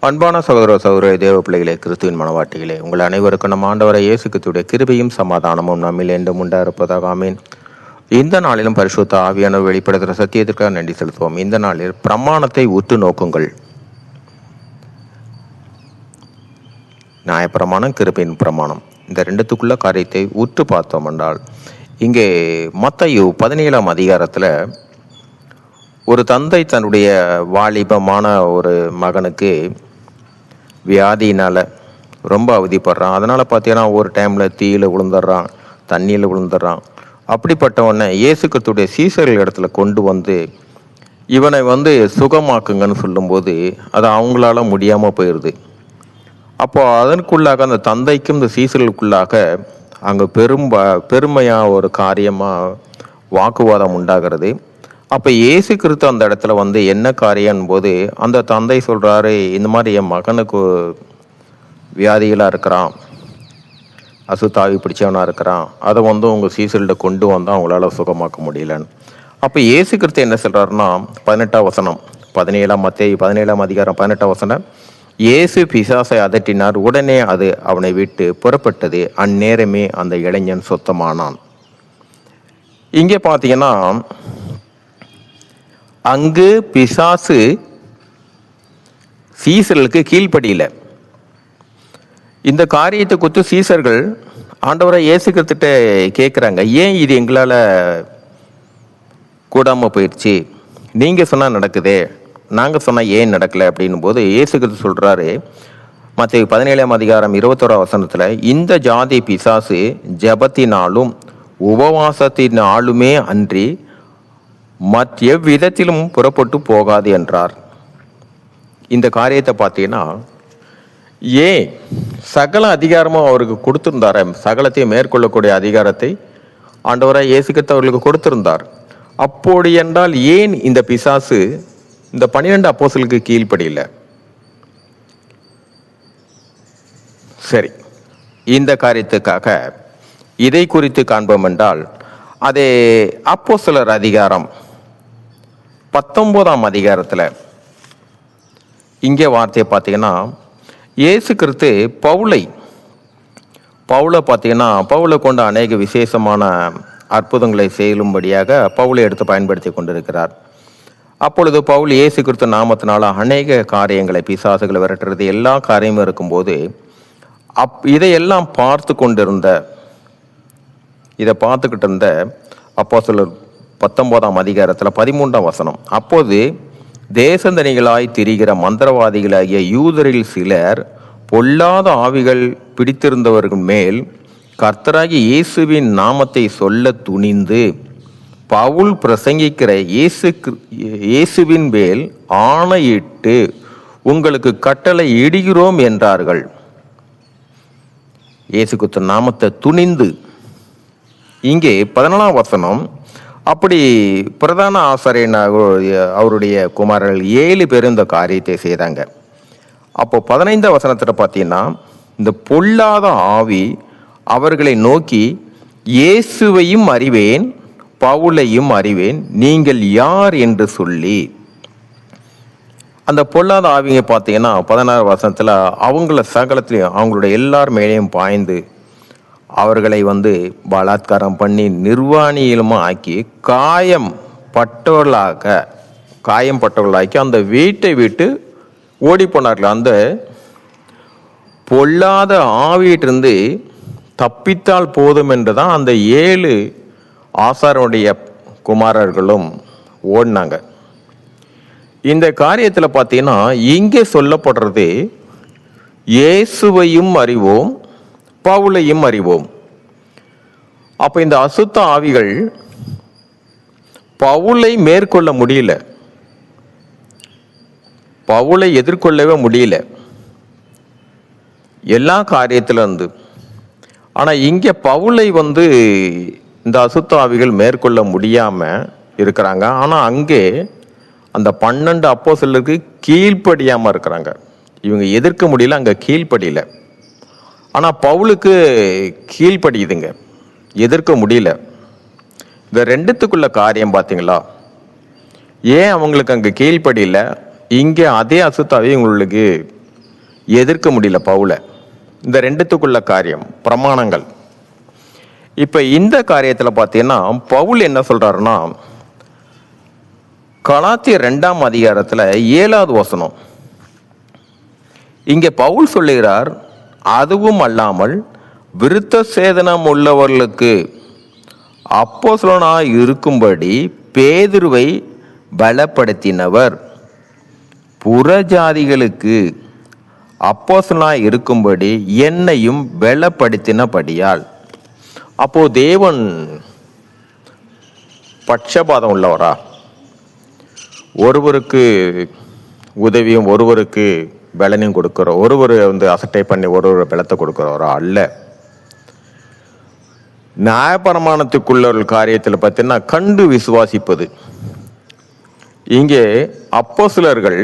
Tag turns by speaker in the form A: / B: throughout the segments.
A: அன்பான சகோதர சகோதர தேவ பிள்ளைகளே, கிறிஸ்துவின் மனவாட்டிகளே, உங்கள் அனைவருக்கும் நம் ஆண்டவரை இயேசு கிறிஸ்துவுடைய கிருபையும் சமாதானமும் நம்மில் என்றும் உண்டாயிருப்பதாக ஆமீன். இந்த நாளிலும் பரிசுத்த ஆவியானவர் வெளிப்படுத்துகிற சத்தியத்திற்காக நன்றி செலுத்துவோம். இந்த நாளில் பிரமாணத்தை உற்று நோக்குங்கள். நியாயப்பிரமாணம், கிருபையின் பிரமாணம், இந்த ரெண்டுத்துக்குள்ள காரியத்தை உற்று பார்த்தோம் என்றால், இங்கே மத்தேயு 17ஆம் அதிகாரத்தில் ஒரு தந்தை தன்னுடைய வாலிபமான ஒரு மகனுக்கு வியாதியினால் ரொம்ப அவதிப்படுறான். அதனால் பார்த்தீங்கன்னா ஒரு டைமில் தீயில் விழுந்துடுறான், தண்ணியில் விழுந்துடுறான். அப்படிப்பட்டவனை இயேசு கிறிஸ்துவுடைய சீசர்கள் இடத்துல கொண்டு வந்து இவனை சுகமாக்குங்கன்னு சொல்லும்போது அது அவங்களால முடியாமல் போயிடுது. அப்போ அதற்குள்ளாக அந்த தந்தைக்கும் இந்த சீசர்களுக்குள்ளாக அங்கே பெருமையாக ஒரு காரியமாக வாக்குவாதம் உண்டாகிறது. அப்போ இயேசு கிறிஸ்து அந்த இடத்துல என்ன காரியம் போது அந்த தந்தை சொல்கிறாரு, இந்த மாதிரி என் மகனுக்கு வியாதிகளாக இருக்கிறான், அசுத்தாவி பிடிச்சவனாக இருக்கிறான், அதை உங்கள் சீசல்கிட்ட கொண்டு வந்தால் அவங்களால சுகமாக்க முடியலன்னு. அப்போ இயேசு கிறிஸ்து என்ன சொல்கிறாருன்னா 18ஆம் வசனம், மத்தேயு 17ஆம் அதிகாரம் 18ஆம் வசனம், இயேசு பிசாசை அதட்டினார், உடனே அது அவனை விட்டு புறப்பட்டது, அந்நேரமே அந்த இளைஞன் சுத்தமானான். இங்கே பார்த்தீங்கன்னா அங்கு பிசாசு சீசர்களுக்கு கீழ்ப்படியில. இந்த காரியத்தை குறித்து சீசர்கள் ஆண்டவரை இயேசு கிறிஸ்துட்ட கேட்குறாங்க, ஏன் இது எங்களால் கூடாமல் போயிடுச்சு, நீங்கள் சொன்னால் நடக்குதே, நாங்கள் சொன்னால் ஏன் நடக்கலை அப்படின்னும் போது இயேசு கிறிஸ்து சொல்கிறாரு, மத்தேயு 17ஆம் அதிகாரம் 21ஆம் வசனத்தில், இந்த ஜாதி பிசாசு ஜெபத்தினாலும் உபவாசத்தினாலுமே அன்றி எவ்விதத்திலும் புறப்பட்டு போகாது என்றார். இந்த காரியத்தை பார்த்தீங்கன்னா ஏன் சகல அதிகாரமும் அவருக்கு கொடுத்திருந்தார், சகலத்தையும் மேற்கொள்ளக்கூடிய அதிகாரத்தை ஆண்டவராய் இயேசு கிறிஸ்து அவர்களுக்கு கொடுத்திருந்தார். அப்படி என்றால் ஏன் இந்த பிசாசு இந்த 12 அப்போஸ்தலருக்கு கீழ்ப்படியில? சரி, இந்த காரியத்துக்காக இதை குறித்து காண்போம் என்றால், அதே அப்போஸ்தலர் அதிகாரம் 19ஆம் அதிகாரத்தில் இங்கே வார்த்தையை பார்த்தீங்கன்னா, இயேசு கிறிஸ்து பவுலை பார்த்தீங்கன்னா பவுலை கொண்டு அநேக விசேஷமான அற்புதங்களை செய்யும்படியாக பவுலை எடுத்து பயன்படுத்தி கொண்டிருக்கிறார். அப்பொழுது பவுல் இயேசு கிறிஸ்து நாமத்தினால அநேக காரியங்களை, பிசாசுகளை விரட்டுறது, எல்லா காரியமும் இருக்கும்போது இதையெல்லாம் இதை பார்த்துக்கிட்டு இருந்த அப்போஸ்தலர் 19ஆம் அதிகாரத்தில் 13ஆம் வசனம், அப்போது தேசந்தனிகளாய் திரிகிற மந்திரவாதிகளாகிய யூதரில் சிலர் பொல்லாத ஆவிகள் பிடித்திருந்தவர்கள் மேல் கர்த்தராகிய இயேசுவின் நாமத்தை சொல்ல துணிந்து பவுல் பிரசங்கிக்கிற இயேசுவின் மேல் ஆணையிட்டு உங்களுக்கு கட்டளை இடுகிறோம் என்றார்கள். இயேசு கிறிஸ்து நாமத்தை துணிந்து. இங்கே 14ஆம் வசனம், அப்படி பிரதான ஆசாரியன் அவருடைய குமாரர்கள் 7 பேர் இந்த காரியத்தை செய்தாங்க. அப்போ 15ஆம் வசனத்தில் பார்த்தீங்கன்னா, இந்த பொல்லாத ஆவி அவர்களை நோக்கி, இயேசுவையும் அறிவேன் பவுலையும் அறிவேன், நீங்கள் யார் என்று சொல்லி. அந்த பொல்லாத ஆவிங்க பார்த்தீங்கன்னா 16ஆம் வசனத்தில் அவங்கள சகலத்திலையும் அவங்களுடைய எல்லார் மேலேயும் பாய்ந்து அவர்களை பலாத்காரம் பண்ணி நிர்வாணியிலுமா ஆக்கி காயம்பட்டவர்களாக்கி அந்த வீட்டை விட்டு ஓடி போனார்கள். அந்த பொல்லாத ஆவியிட்டிருந்து தப்பித்தால் போதும் என்று தான் அந்த 7 ஆசாரனுடைய குமாரர்களும் ஓடினாங்க. இந்த காரியத்தில் பார்த்தீங்கன்னா இங்கே சொல்லப்படுறது, இயேசுவையும் அறிவோம் பவுலையும் அறிவோம். அப்ப இந்த அசுத்த ஆவிகள் பவுலை மேற்கொள்ள முடியல, பவுலை எதிர்கொள்ளவே முடியல எல்லா காரியத்துல இருந்து. ஆனா இங்க பவுலை இந்த அசுத்த ஆவிகள் மேற்கொள்ள முடியாம இருக்கிறாங்க. ஆனா அங்கே அந்த 12 அப்போஸ்தலருக்கு கீழ்ப்படியாம இருக்கிறாங்க. இவங்க எதிர்க்க முடியல, அங்க கீழ்ப்படியல. ஆனால் பவுலுக்கு கீழ்ப்படியுதுங்க, எதிர்க்க முடியல. இந்த ரெண்டுத்துக்குள்ள காரியம் பார்த்தீங்களா? ஏன் அவங்களுக்கு அங்கே கீழ்ப்படியில, இங்கே அதே அசுத்தாவே உங்களுக்கு எதிர்க்க முடியல பவுலை. இந்த ரெண்டுத்துக்குள்ள காரியம் பிரமாணங்கள். இப்ப இந்த காரியத்துல பார்த்தீங்கன்னா பவுல் என்ன சொல்றாருன்னா, கலாத்தியர் 2ஆம் அதிகாரத்துல 7வது வசனம், இங்கே பவுல் சொல்லுகிறார், அதுவும் அல்லாமல் விருத்த சேதனம் உள்ளவர்களுக்கு அப்போஸ்தலனாய் இருக்கும்படி பேதுருவை பலப்படுத்தினவர், புறஜாதிகளுக்கு அப்போஸ்தலனாய் இருக்கும்படி என்னையும் பலப்படுத்தினபடியால். அப்போ தேவன் பட்சபாதம் உள்ளவரா? ஒருவருக்கு உதவியும் ஒருவருக்கு பலனையும் கொடுக்கிறோம், ஒருவர் அசட்டை பண்ணி ஒருவர் பலத்தை கொடுக்கிறவரா? அல்ல. நியாயப்பிரமாணத்துக்குள்ள ஒரு காரியத்தில் பார்த்தீங்கன்னா கண்டு விசுவாசிப்பது. இங்கே அப்போஸ்தலர்கள்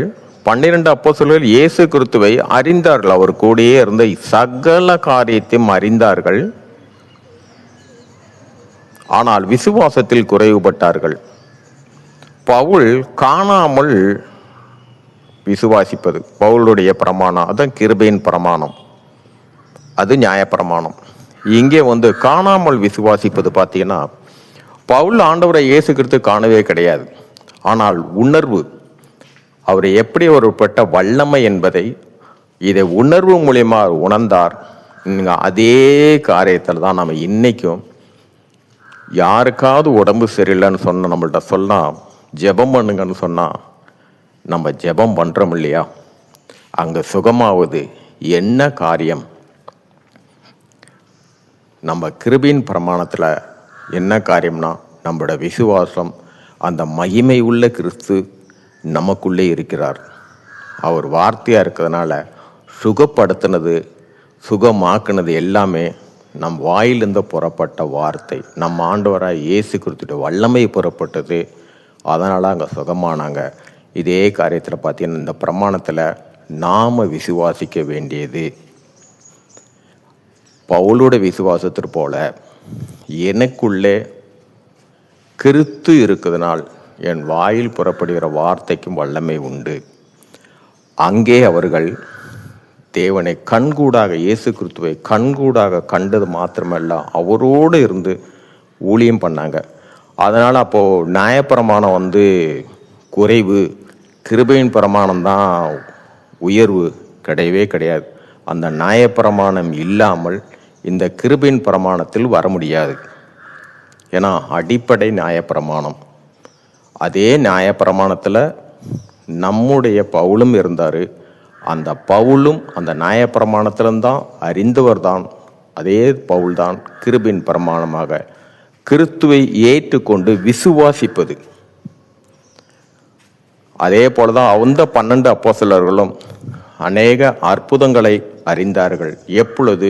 A: 12 அப்போஸ்தலர்கள் இயேசு கிறிஸ்துவை அறிந்தார்கள், அவர் கூடயே இருந்த சகல காரியத்தையும் அறிந்தார்கள். ஆனால் விசுவாசத்தில் குறைவுபட்டார்கள். பவுல் காணாமல் விசுவாசிப்பது பவுலுடைய பிரமாணம், அதான் கிருபையின் பிரமாணம், அது நியாயப்பிரமாணம். இங்கே காணாமல் விசுவாசிப்பது பார்த்தீங்கன்னா, பவுல் ஆண்டவரை இயேசு கிறிஸ்து காணவே கிடையாது. ஆனால் உணர்வு, அவர் எப்படி ஒரு பெற்ற வல்லமை என்பதை இதை உணர்வு மூலியமா உணர்ந்தார். அதே காரியத்தில் தான் நம்ம இன்னைக்கும் யாருக்காவது உடம்பு சரியில்லைன்னு சொன்ன நம்மள்ட்ட சொன்னா ஜெபம் பண்ணுங்கன்னு சொன்னா நம்ம ஜெபம் பண்றோம் இல்லையா? அங்க சுகமாவது என்ன காரியம்? நம்ம கிருபையின் பிரமாணத்தில் என்ன காரியம்னா, நம்மளோட விசுவாசம், அந்த மகிமை உள்ள கிறிஸ்து நமக்குள்ளே இருக்கிறார். அவர் வார்த்தையாக இருக்கிறதுனால சுகப்படுத்தினது சுகமாக்குனது எல்லாமே நம் வாயிலிருந்து புறப்பட்ட வார்த்தை. நம்ம ஆண்டவராக இயேசு கிறிஸ்துவின் வல்லமை புறப்பட்டது, அதனால் அங்கே சுகமானாங்க. இதே காரியத்தில் பார்த்தீங்கன்னா இந்த பிரமாணத்தில் நாம் விசுவாசிக்க வேண்டியது, பவுலோட விசுவாசத்திற்கு போல எனக்குள்ளே கிறிஸ்து இருக்கிறதுனால் என் வாயில் புறப்படுகிற வார்த்தைக்கும் வல்லமை உண்டு. அங்கே அவர்கள் தேவனை கண்கூடாக, இயேசு கிறிஸ்துவை கண்கூடாக கண்டது மாத்திரமல்ல, அவரோடு இருந்து ஊழியம் பண்ணாங்க. அதனால் அப்போது நியாயப்பிரமாணம் குறைவு, கிருபையின் பிரமாணம் தான் உயர்வு கிடையவே கிடையாது. அந்த நியாயப்பிரமாணம் இல்லாமல் இந்த கிருபையின் பிரமாணத்தில் வர முடியாது. ஏன்னா அடிப்படை நியாயப்பிரமாணம். அதே நியாயப்பிரமாணத்தில் நம்முடைய பவுலும் இருந்தார். அந்த பவுலும் அந்த நியாயப்பிரமாணத்தில்தான் அறிந்தவர் தான். அதே பவுல் தான் கிருபையின் பிரமாணமாக கிறிஸ்துவை ஏற்றுக்கொண்டு விசுவாசிப்பது. அதே போலதான் அந்த 12 அப்போஸ்தலர்களும் அநேக அற்புதங்களை அறிந்தார்கள். எப்பொழுது?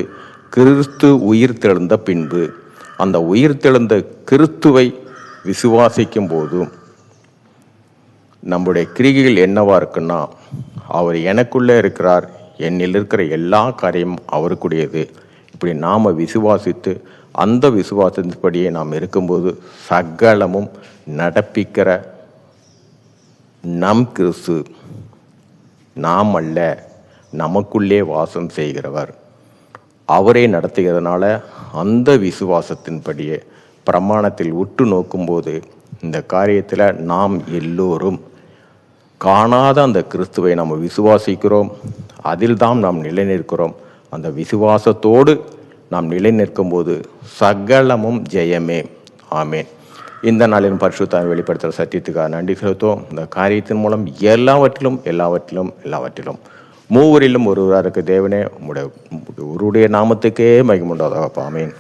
A: கிறிஸ்து உயிர்த்தெழுந்த பின்பு. அந்த உயிர்த்தெழுந்த கிறிஸ்துவை விசுவாசிக்கும் போதும் நம்முடைய கிரிகைகள் என்னவா இருக்குன்னா, அவர் எனக்குள்ளே இருக்கிறார், என்னில் இருக்கிற எல்லா காரியமும் அவருக்குடையது. இப்படி நாம் விசுவாசித்து அந்த விசுவாசத்தின்படியே நாம் இருக்கும்போது சகலமும் நடப்பிக்கிற நம் கிறிஸ்து, நாம் அல்ல, நமக்குள்ளே வாசம் செய்கிறவர், அவரே நடத்துகிறதுனால அந்த விசுவாசத்தின்படியே பிரமாணத்தில் உற்று நோக்கும்போது இந்த காரியத்தில் நாம் எல்லோரும் காணாத அந்த கிறிஸ்துவை நாம் விசுவாசிக்கிறோம். அதில் தான் நாம் நிலை நிற்கிறோம். அந்த விசுவாசத்தோடு நாம் நிலை நிற்கும்போது சகலமும் ஜெயமே. ஆமேன். இந்த நாளின் பரிசுத்தாவை வெளிப்படுத்துகிற சத்தியத்துக்காக நன்றி செலுத்துவோம். இந்த காரியத்தின் மூலம் எல்லாவற்றிலும் மூவரிலும் ஒருவராக இருக்க தேவனே, உங்களுடைய நாமத்துக்கே மகிமை உண்டாவதாக. ஆமேன்.